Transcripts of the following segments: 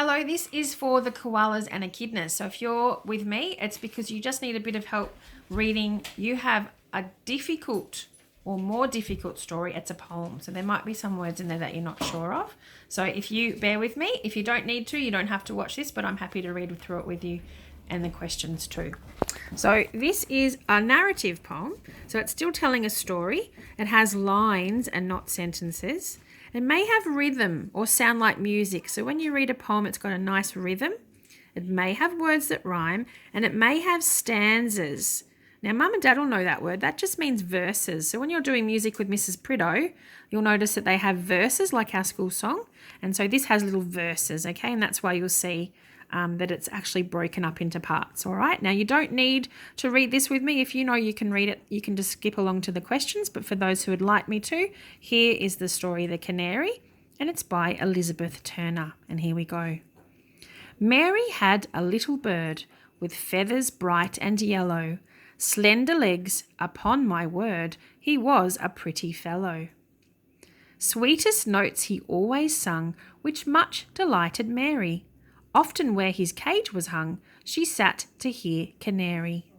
Hello, this is for the koalas and echidnas. So if you're with me, it's because you just need a bit of help reading. You have a difficult or more difficult story. It's a poem. So there might be some words in there that you're not sure of. So if you bear with me, if you don't need to, you don't have to watch this, but I'm happy to read through it with you and the questions too. So this is a narrative poem. So it's still telling a story. It has lines and not sentences. It may have rhythm or sound like music. So when you read a poem, it's got a nice rhythm. It may have words that rhyme, and it may have stanzas. Now, Mum and Dad will know that word. That just means verses. So when you're doing music with Mrs. Prideaux, you'll notice that they have verses like our school song. And so this has little verses, okay? And that's why you'll see that it's actually broken up into parts, all right? Now, you don't need to read this with me. If you know you can read it, you can just skip along to the questions. But for those who would like me to, here is the story, The Canary, and it's by Elizabeth Turner. And here we go. Mary had a little bird with feathers bright and yellow, slender legs, upon my word, he was a pretty fellow. Sweetest notes he always sung, which much delighted Mary. Often where his cage was hung, she sat to hear canary.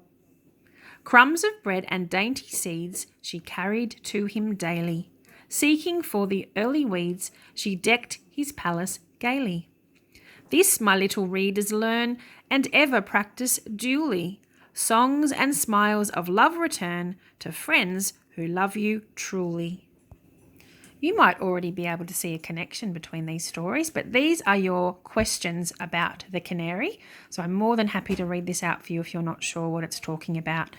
Crumbs of bread and dainty seeds she carried to him daily. Seeking for the early weeds, she decked his palace gaily. This my little readers learn, and ever practice duly. Songs and smiles of love return to friends who love you truly. You might already be able to see a connection between these stories, but these are your questions about the canary. So I'm more than happy to read this out for you if you're not sure what it's talking about.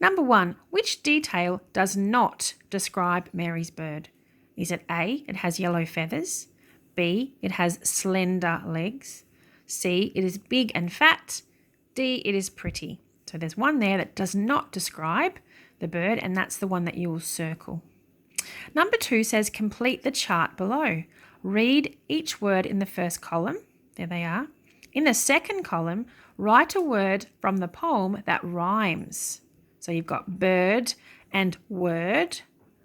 Number 1, which detail does not describe Mary's bird? Is it A, it has yellow feathers? B, it has slender legs? C, it is big and fat? D, it is pretty. So there's one there that does not describe the bird, and that's the one that you will circle. Number 2 says complete the chart below. Read each word in the first column. There they are. In the second column, write a word from the poem that rhymes. So you've got bird and word.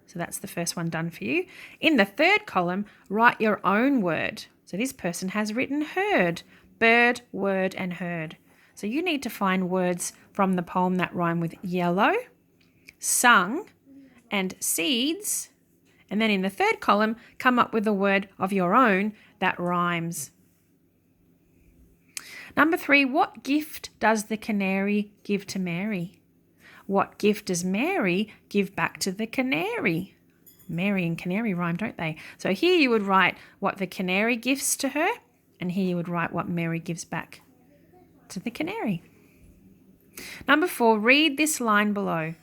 So that's the first one done for you. In the third column, write your own word. So this person has written heard. Bird, word, and heard. So you need to find words from the poem that rhyme with yellow, sung, and seeds. And then in the third column, come up with a word of your own that rhymes. Number 3, what gift does the canary give to Mary? What gift does Mary give back to the canary? Mary and canary rhyme, don't they? So here you would write what the canary gives to her, and here you would write what Mary gives back to the canary. Number 4, read this line below.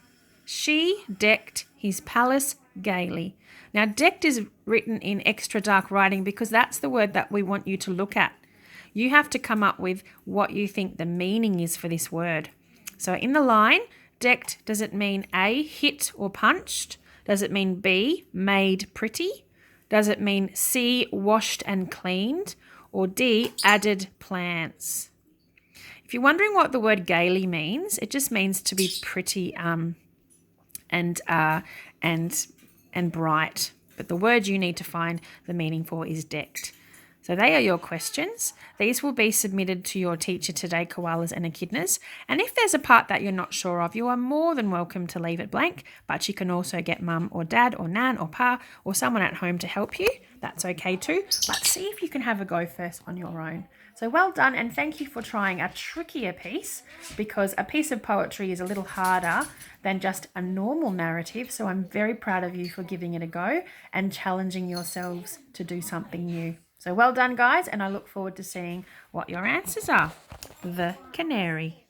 She decked his palace gaily. Now, decked is written in extra dark writing because that's the word that we want you to look at. You have to come up with what you think the meaning is for this word. So in the line, decked, does it mean A, hit or punched? Does it mean B, made pretty? Does it mean C, washed and cleaned? Or D, added plants? If you're wondering what the word gaily means, it just means to be pretty and bright. But the word you need to find the meaning for is decked. So they are your questions. These will be submitted to your teacher today, koalas and echidnas. And if there's a part that you're not sure of, you are more than welcome to leave it blank, but you can also get mum or dad or nan or pa or someone at home to help you. That's okay too. But see if you can have a go first on your own. So well done, and thank you for trying a trickier piece, because a piece of poetry is a little harder than just a normal narrative. So I'm very proud of you for giving it a go and challenging yourselves to do something new. So well done, guys, and I look forward to seeing what your answers are. The canary.